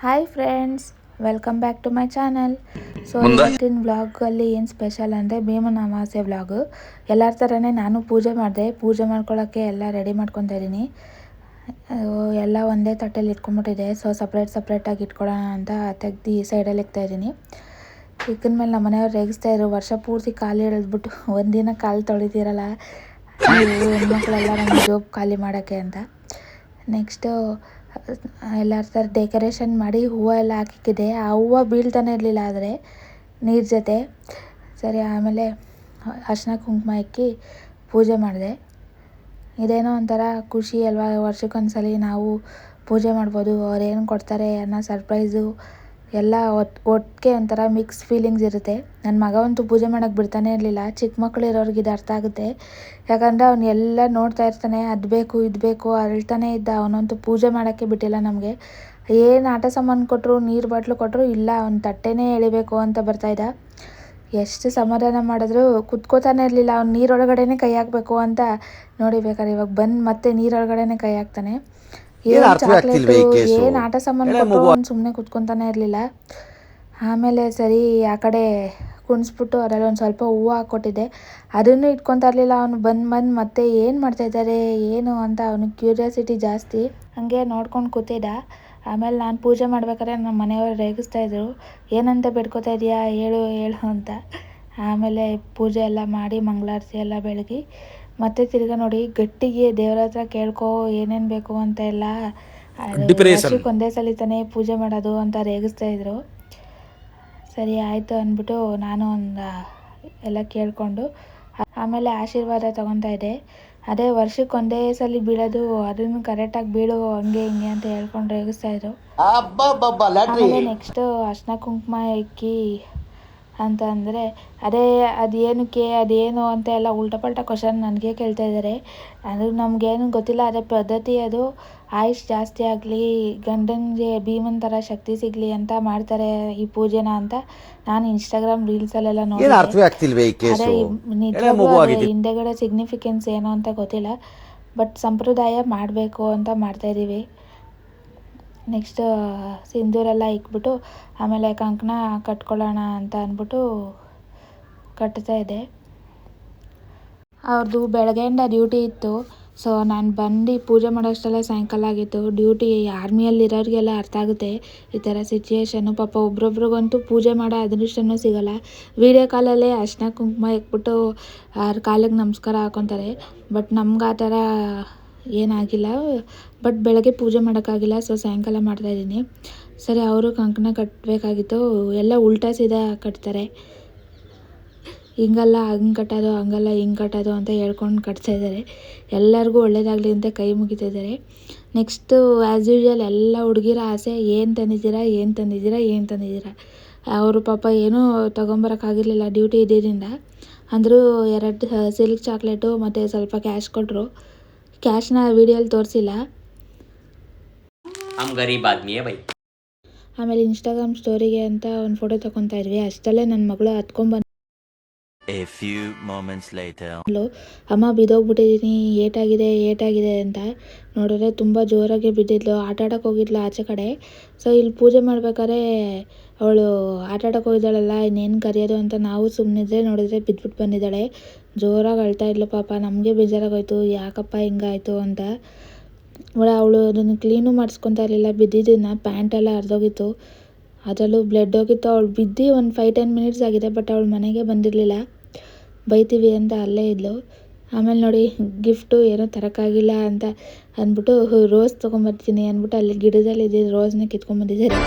Hi friends, welcome back to my channel. So ಇವತ್ತಿನ ವ್ಲಾಗಲ್ಲಿ ಏನು ಸ್ಪೆಷಲ್ ಅಂದರೆ ಭೀಮನ ಅಮಾವಾಸ್ಯೆ ವ್ಲಾಗು. ಎಲ್ಲರ ಥರನೇ ನಾನು ಪೂಜೆ ಮಾಡಿದೆ. ಪೂಜೆ ಮಾಡ್ಕೊಳ್ಳೋಕ್ಕೆ ಎಲ್ಲ ರೆಡಿ ಮಾಡ್ಕೊತಾ ಇದ್ದೀನಿ. ಎಲ್ಲ ಒಂದೇ ತಟ್ಟೆಯಲ್ಲಿ ಇಟ್ಕೊಂಡ್ಬಿಟ್ಟಿದೆ. ಸೊ ಸಪ್ರೇಟಾಗಿ ಇಟ್ಕೊಳ್ಳೋಣ ಅಂತ ತೆಗ್ದು ಸೈಡಲ್ಲಿ ಇಕ್ತಾಯಿದ್ದೀನಿ. ಇಕ್ಕನ ಮೇಲೆ ನಮ್ಮ ಮನೆಯವ್ರು ರೇಗಿಸ್ತಾಯಿದ್ರು, ವರ್ಷ ಪೂರ್ತಿ ಕಾಲು ಎಳೆದ್ಬಿಟ್ಟು ಒಂದಿನ ಕಾಲು ತೊಳಿತೀರಲ್ಲ ನೀವು ಹೆಣ್ಮಕ್ಳೆಲ್ಲ ನಮ್ಮ ಜೋಬ್ ಖಾಲಿ ಮಾಡೋಕ್ಕೆ ಅಂತ. ನೆಕ್ಸ್ಟು ಎಲ್ಲರ ಥರ ಡೆಕೋರೇಷನ್ ಮಾಡಿ ಹೂವು ಎಲ್ಲ ಹಾಕಿಕ್ಕಿದೆ. ಆ ಹೂವು ಬೀಳ್ತಾನೆ ಇರಲಿಲ್ಲ ಆದರೆ ನೀರು ಜೊತೆ. ಸರಿ, ಆಮೇಲೆ ಅರಿಶಿನ ಕುಂಕುಮ ಇಕ್ಕಿ ಪೂಜೆ ಮಾಡಿದೆ. ಇದೇನೋ ಒಂಥರ ಖುಷಿ ಅಲ್ವಾ, ವರ್ಷಕ್ಕೊಂದ್ಸಲಿ ನಾವು ಪೂಜೆ ಮಾಡ್ಬೋದು. ಅವ್ರೇನು ಕೊಡ್ತಾರೆ ಅನ್ನೋ ಸರ್ಪ್ರೈಸು ಎಲ್ಲ ಒಟ್ಟಿಗೆ ಒಂಥರ ಮಿಕ್ಸ್ ಫೀಲಿಂಗ್ಸ್ ಇರುತ್ತೆ. ನನ್ನ ಮಗವಂತೂ ಪೂಜೆ ಮಾಡೋಕ್ಕೆ ಬಿಡ್ತಾನೆ ಇರಲಿಲ್ಲ. ಚಿಕ್ಕ ಮಕ್ಕಳು ಇರೋರಿಗೆ ಇದು ಅರ್ಥ ಆಗುತ್ತೆ. ಯಾಕಂದರೆ ಅವನು ಎಲ್ಲ ನೋಡ್ತಾ ಇರ್ತಾನೆ, ಅದು ಬೇಕು ಇದು ಬೇಕು ಅಳ್ತಾನೆ ಇದ್ದ. ಅವನಂತೂ ಪೂಜೆ ಮಾಡೋಕ್ಕೆ ಬಿಟ್ಟಿಲ್ಲ ನಮಗೆ. ಏನು ಆಟ ಸಾಮಾನು ಕೊಟ್ಟರು, ನೀರು ಬಾಟ್ಲು ಕೊಟ್ಟರು ಇಲ್ಲ, ಅವ್ನು ತಟ್ಟೆನೇ ಎಳಿಬೇಕು ಅಂತ ಬರ್ತಾಯಿದ್ದ. ಎಷ್ಟು ಸಮಾಧಾನ ಮಾಡಿದ್ರು ಕುತ್ಕೋತಾನೆ ಇರಲಿಲ್ಲ. ಅವ್ನು ನೀರೊಳಗಡೆನೇ ಕೈ ಹಾಕಬೇಕು ಅಂತ ನೋಡಿ. ಬೇಕಾದ್ರೆ ಇವಾಗ ಬಂದು ಮತ್ತೆ ನೀರೊಳಗಡೆನೇ ಕೈ ಹಾಕ್ತಾನೆ. ಏನು ಚಾಕ್ಲೇಟು ಏನು ಆಟ ಸಾಮಾನು ಕೊಟ್ಟರು ಅವ್ನು ಸುಮ್ಮನೆ ಕುತ್ಕೊತಾನೆ ಇರಲಿಲ್ಲ. ಆಮೇಲೆ ಸರಿ ಆ ಕಡೆ ಕುಣಿಸ್ಬಿಟ್ಟು ಅದರಲ್ಲಿ ಒಂದು ಸ್ವಲ್ಪ ಹೂವು ಹಾಕ್ಕೊಟ್ಟಿದ್ದೆ. ಅದನ್ನು ಇಟ್ಕೊತಾ ಇರಲಿಲ್ಲ. ಅವನು ಬಂದು ಮತ್ತೆ ಏನು ಮಾಡ್ತಾಯಿದ್ದಾರೆ ಏನು ಅಂತ ಅವನಿಗೆ ಕ್ಯೂರಿಯಾಸಿಟಿ ಜಾಸ್ತಿ. ಹಾಗೆ ನೋಡ್ಕೊಂಡು ಕೂತಿದ್ದ. ಆಮೇಲೆ ನಾನು ಪೂಜೆ ಮಾಡ್ಬೇಕಾದ್ರೆ ನಮ್ಮ ಮನೆಯವರು ರೇಗಿಸ್ತಾಯಿದ್ರು, ಏನಂತ ಬೇಡ್ಕೋತಾ ಇದೆಯಾ ಹೇಳು ಅಂತ. ಆಮೇಲೆ ಪೂಜೆ ಎಲ್ಲ ಮಾಡಿ ಮಂಗಳಾರತಿ ಎಲ್ಲ ಬೆಳಗಿ ಮತ್ತೆ ತಿರ್ಗಾ ನೋಡಿ ಗಟ್ಟಿಗೆ ದೇವ್ರ ಹತ್ರ ಕೇಳ್ಕೊ ಏನೇನು ಬೇಕು ಅಂತ ಎಲ್ಲ. ವರ್ಷಕ್ಕೆ ಒಂದೇ ಸಲ ತಾನೇ ಪೂಜೆ ಮಾಡೋದು ಅಂತ ರೇಗಿಸ್ತಾಯಿದ್ರು. ಸರಿ ಆಯಿತು ಅಂದ್ಬಿಟ್ಟು ನಾನು ಒಂದು ಎಲ್ಲ ಕೇಳಿಕೊಂಡು ಆಮೇಲೆ ಆಶೀರ್ವಾದ ತೊಗೊತಾ ಇದ್ದೆ. ಅದೇ ವರ್ಷಕ್ಕೆ ಒಂದೇ ಸಲ ಬೀಳೋದು, ಅದನ್ನು ಕರೆಕ್ಟಾಗಿ ಬೀಳು ಹಂಗೆ ಹಿಂಗೆ ಅಂತ ಹೇಳ್ಕೊಂಡು ರೇಗಿಸ್ತಾಯಿದ್ರು. ಆಮೇಲೆ ನೆಕ್ಸ್ಟು ಅರಿಶಿನ ಕುಂಕುಮ ಇಕ್ಕಿ ಅಂತ ಅಂದರೆ ಅದೇನಕ್ಕೆ ಅದೇನು ಅಂತ ಎಲ್ಲ ಉಲ್ಟಪಲ್ಟ ಕ್ವಶನ್ ನನಗೆ ಕೇಳ್ತಾ ಇದ್ದಾರೆ. ಅದು ನಮಗೇನು ಗೊತ್ತಿಲ್ಲ. ಅದೇ ಪದ್ಧತಿ, ಅದು ಆಯುಷ್ ಜಾಸ್ತಿ ಆಗಲಿ, ಗಂಡನಿಗೆ ಭೀಮನ್ ಥರ ಶಕ್ತಿ ಸಿಗಲಿ ಅಂತ ಮಾಡ್ತಾರೆ ಈ ಪೂಜೆನ ಅಂತ ನಾನು ಇನ್ಸ್ಟಾಗ್ರಾಮ್ ರೀಲ್ಸಲ್ಲೆಲ್ಲ ನೋಡಿದೆ. ಅದೇ ನಿಜವಾಗ್ಲೂ ಹಿಂದೆಗಡೆ ಸಿಗ್ನಿಫಿಕೆನ್ಸ್ ಏನು ಅಂತ ಗೊತ್ತಿಲ್ಲ. ಬಟ್ ಸಂಪ್ರದಾಯ ಮಾಡಬೇಕು ಅಂತ ಮಾಡ್ತಾಯಿದ್ದೀವಿ. ನೆಕ್ಸ್ಟ್ ಸಿಂಧೂರೆಲ್ಲ ಇಕ್ಬಿಟ್ಟು ಆಮೇಲೆ ಕಂಕಣ ಕಟ್ಕೊಳ್ಳೋಣ ಅಂತ ಅಂದ್ಬಿಟ್ಟು ಕಟ್ತಾ ಇದ್ದೆ. ಅವ್ರದ್ದು ಬೆಳಗ್ಗೆಯಿಂದ ಡ್ಯೂಟಿ ಇತ್ತು. ಸೊ ನಾನು ಬಂದು ಪೂಜೆ ಮಾಡೋಷ್ಟೆಲ್ಲ ಸಾಯಂಕಾಲ ಆಗಿತ್ತು. ಡ್ಯೂಟಿ ಆರ್ಮಿಯಲ್ಲಿರೋರಿಗೆಲ್ಲ ಅರ್ಥ ಆಗುತ್ತೆ ಈ ಥರ ಸಿಚುಯೇಷನ್ನು. ಪಾಪ ಒಬ್ರೊಬ್ರಿಗಂತೂ ಪೂಜೆ ಮಾಡೋ ಅದೃಷ್ಟನೂ ಸಿಗೋಲ್ಲ. ವೀಡಿಯೋ ಕಾಲಲ್ಲೇ ಅರಿಶಿನ ಕುಂಕುಮ ಇಕ್ಬಿಟ್ಟು ಅವ್ರ ಕಾಲಿಗೆ ನಮಸ್ಕಾರ ಹಾಕೊತಾರೆ. ಬಟ್ ನಮ್ಗೆ ಆ ಥರ ಏನಾಗಿಲ್ಲ. ಬಟ್ ಬೆಳಗ್ಗೆ ಪೂಜೆ ಮಾಡೋಕ್ಕಾಗಿಲ್ಲ. ಸೊ ಸಾಯಂಕಾಲ ಮಾಡ್ತಾಯಿದ್ದೀನಿ. ಸರಿ, ಅವರು ಕಂಕಣ ಕಟ್ಟಬೇಕಾಗಿತ್ತು. ಎಲ್ಲ ಉಲ್ಟಾ ಸೀದಾ ಕಟ್ತಾರೆ. ಹಿಂಗಲ್ಲ ಹಂಗೆ ಕಟ್ಟೋದು, ಹಂಗಲ್ಲ ಹಿಂಗೆ ಕಟ್ಟೋದು ಅಂತ ಹೇಳ್ಕೊಂಡು ಕಟ್ತಾಯಿದ್ದಾರೆ. ಎಲ್ಲರಿಗೂ ಒಳ್ಳೇದಾಗಲಿ ಅಂತ ಕೈ ಮುಗಿತಿದ್ದಾರೆ. ನೆಕ್ಸ್ಟು ಆ್ಯಸ್ ಯೂಶ್ವಲ್ ಎಲ್ಲ ಹುಡುಗಿರ ಆಸೆ, ಏನು ತಂದಿದ್ದೀರಾ. ಅವರು ಪಾಪ ಏನೂ ತೊಗೊಂಬರೋಕ್ಕಾಗಿರಲಿಲ್ಲ ಡ್ಯೂಟಿ ಇದ್ದಿದ್ದರಿಂದ. ಅಂದರೂ 2 ಸಿಲ್ಕ್ ಚಾಕ್ಲೇಟು ಮತ್ತು ಸ್ವಲ್ಪ ಕ್ಯಾಶ್ ಕೊಟ್ಟರು. ಕ್ಯಾಶ್ನ ವೀಡಿಯೋಲಿ ತೋರಿಸಿಲ್ಲ. ಆಮೇಲೆ ಇನ್ಸ್ಟಾಗ್ರಾಮ್ ಸ್ಟೋರಿಗೆ ಅಂತ ಒಂದು ಫೋಟೋ ತೊಗೊತಾ ಇದ್ವಿ. ಅಷ್ಟಲ್ಲೇ ನನ್ನ ಮಗಳು ಹತ್ಕೊಂಡ್ಬಂದು, ಅಮ್ಮ ಬಿದ್ದೋಗ್ಬಿಟ್ಟಿದ್ದೀನಿ, ಏಟಾಗಿದೆ ಅಂತ. ನೋಡಿದ್ರೆ ತುಂಬ ಜೋರಾಗಿ ಬಿದ್ದಿದ್ಲು. ಆಟಾಡೋಕೆ ಹೋಗಿದ್ಲು ಆಚೆ ಕಡೆ. ಸೊ ಇಲ್ಲಿ ಪೂಜೆ ಮಾಡ್ಬೇಕಾದ್ರೆ ಅವಳು ಆಟಾಡೋಕೆ ಹೋಗಿದ್ದಾಳಲ್ಲ, ಇನ್ನೇನು ಕರೆಯೋದು ಅಂತ ನಾವು ಸುಮ್ಮನಿದ್ರೆ ನೋಡಿದ್ರೆ ಬಿದ್ದುಬಿಟ್ಟು ಬಂದಿದ್ದಾಳೆ. ಜೋರಾಗಿ ಅಳ್ತಾ ಇದ್ಲು. ಪಾಪ ನಮಗೆ ಬೇಜಾರಾಗೋಯ್ತು, ಯಾಕಪ್ಪ ಹಿಂಗಾಯಿತು ಅಂತ. ಅವಳು ಅದನ್ನು ಕ್ಲೀನು ಮಾಡಿಸ್ಕೊತಾ ಇರಲಿಲ್ಲ. ಬಿದ್ದಿದ್ದನ್ನು ಪ್ಯಾಂಟೆಲ್ಲ ಹರಿದೋಗಿತ್ತು, ಅದರಲ್ಲೂ ಬ್ಲಡ್ ಹೋಗಿತ್ತು. ಅವಳು ಬಿದ್ದು ಒಂದು 5-10 ಮಿನಿಟ್ಸ್ ಆಗಿದೆ. ಬಟ್ ಅವಳು ಮನೆಗೆ ಬಂದಿರಲಿಲ್ಲ, ಬೈತೀವಿ ಅಂತ ಅಲ್ಲೇ ಇದ್ಲು. ಆಮೇಲೆ ನೋಡಿ ಗಿಫ್ಟು ಏನೋ ತರೋಕ್ಕಾಗಿಲ್ಲ ಅಂತ ಅಂದ್ಬಿಟ್ಟು ರೋಸ್ ತೊಗೊಂಬರ್ತೀನಿ ಅಂದ್ಬಿಟ್ಟು ಅಲ್ಲಿ ಗಿಡದಲ್ಲಿ ಇದ್ದಿದ್ದು ರೋಸ್ನ ಕಿತ್ಕೊಂಡ್ಬಂದಿದ್ದಾರೆ.